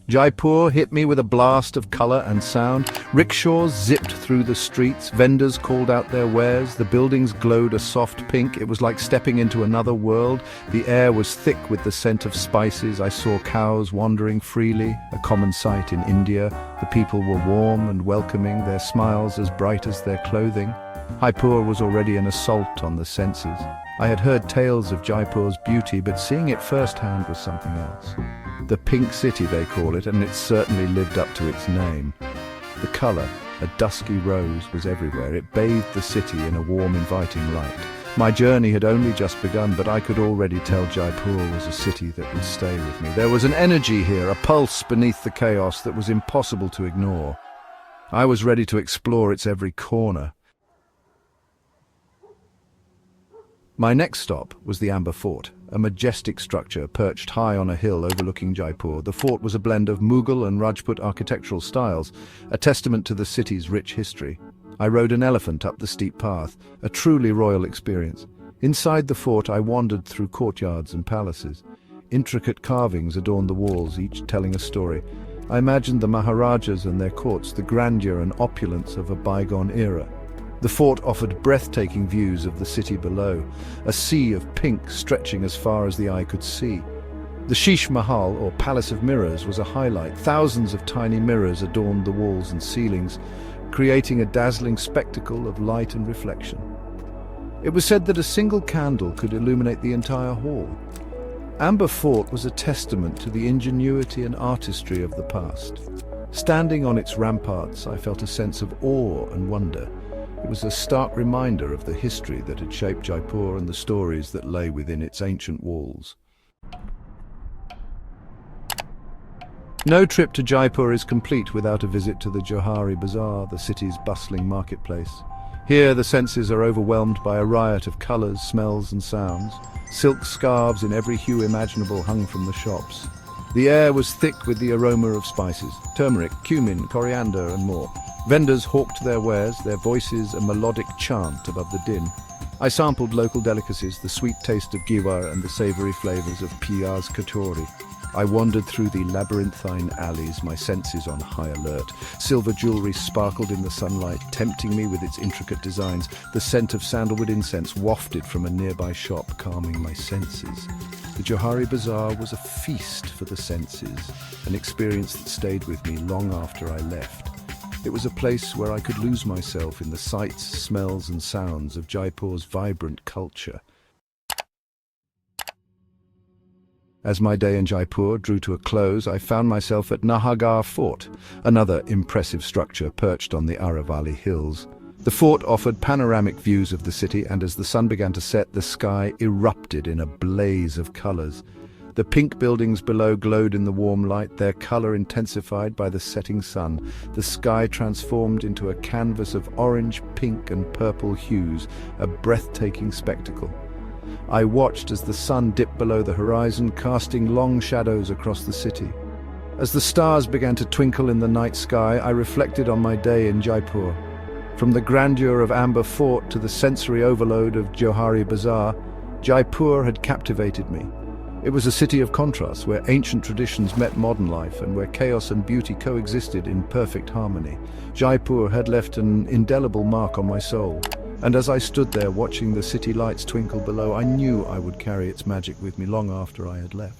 Jaipur hit me with a blast of color and sound. Rickshaws zipped through the streets, vendors called out their wares, the buildings glowed a soft pink. It was like stepping into another world. The air was thick with the scent of spices. I saw cows wandering freely, a common sight in India. The people were warm and welcoming, their smiles as bright as their clothing. Jaipur was already an assault on the senses. I had heard tales of Jaipur's beauty, but seeing it firsthand was something else. The Pink City, they call it, and it certainly lived up to its name. The color, a dusky rose, was everywhere. It bathed the city in a warm, inviting light. My journey had only just begun, but I could already tell Jaipur was a city that would stay with me. There was an energy here, a pulse beneath the chaos that was impossible to ignore. I was ready to explore its every corner. My next stop was the Amber Fort, a majestic structure perched high on a hill overlooking Jaipur. The fort was a blend of Mughal and Rajput architectural styles, a testament to the city's rich history. I rode an elephant up the steep path, a truly royal experience. Inside the fort, I wandered through courtyards and palaces. Intricate carvings adorned the walls, each telling a story. I imagined the Maharajas and their courts, the grandeur and opulence of a bygone era. The fort offered breathtaking views of the city below, a sea of pink stretching as far as the eye could see. The Taj Mahal, or Palace of Mirrors, was a highlight. Thousands of tiny mirrors adorned the walls and ceilings, creating a dazzling spectacle of light and reflection. It was said that a single candle could illuminate the entire hall. Amber Fort was a testament to the ingenuity and artistry of the past. Standing on its ramparts, I felt a sense of awe and wonder. It was a stark reminder of the history that had shaped Jaipur and the stories that lay within its ancient walls. No trip to Jaipur is complete without a visit to the Johari Bazaar, the city's bustling marketplace. Here, the senses are overwhelmed by a riot of colors, smells and sounds. Silk scarves in every hue imaginable hung from the shops. The air was thick with the aroma of spices, turmeric, cumin, coriander and more. Vendors hawked their wares, their voices a melodic chant above the din. I sampled local delicacies, the sweet taste of giwar and the savory flavors of piyaz kachori. I wandered through the labyrinthine alleys, my senses on high alert. Silver jewelry sparkled in the sunlight, tempting me with its intricate designs. The scent of sandalwood incense wafted from a nearby shop, calming my senses. The Johari Bazaar was a feast for the senses, an experience that stayed with me long after I left. It was a place where I could lose myself in the sights, smells and sounds of Jaipur's vibrant culture. As my day in Jaipur drew to a close, I found myself at Nahargarh Fort, another impressive structure perched on the Aravalli Hills. The fort offered panoramic views of the city, and as the sun began to set, the sky erupted in a blaze of colors. The pink buildings below glowed in the warm light, their color intensified by the setting sun. The sky transformed into a canvas of orange, pink and purple hues, a breathtaking spectacle. I watched as the sun dipped below the horizon, casting long shadows across the city. As the stars began to twinkle in the night sky, I reflected on my day in Jaipur. From the grandeur of Amber Fort to the sensory overload of Johari Bazaar, Jaipur had captivated me. It was a city of contrasts, where ancient traditions met modern life and where chaos and beauty coexisted in perfect harmony. Jaipur had left an indelible mark on my soul, and as I stood there watching the city lights twinkle below, I knew I would carry its magic with me long after I had left.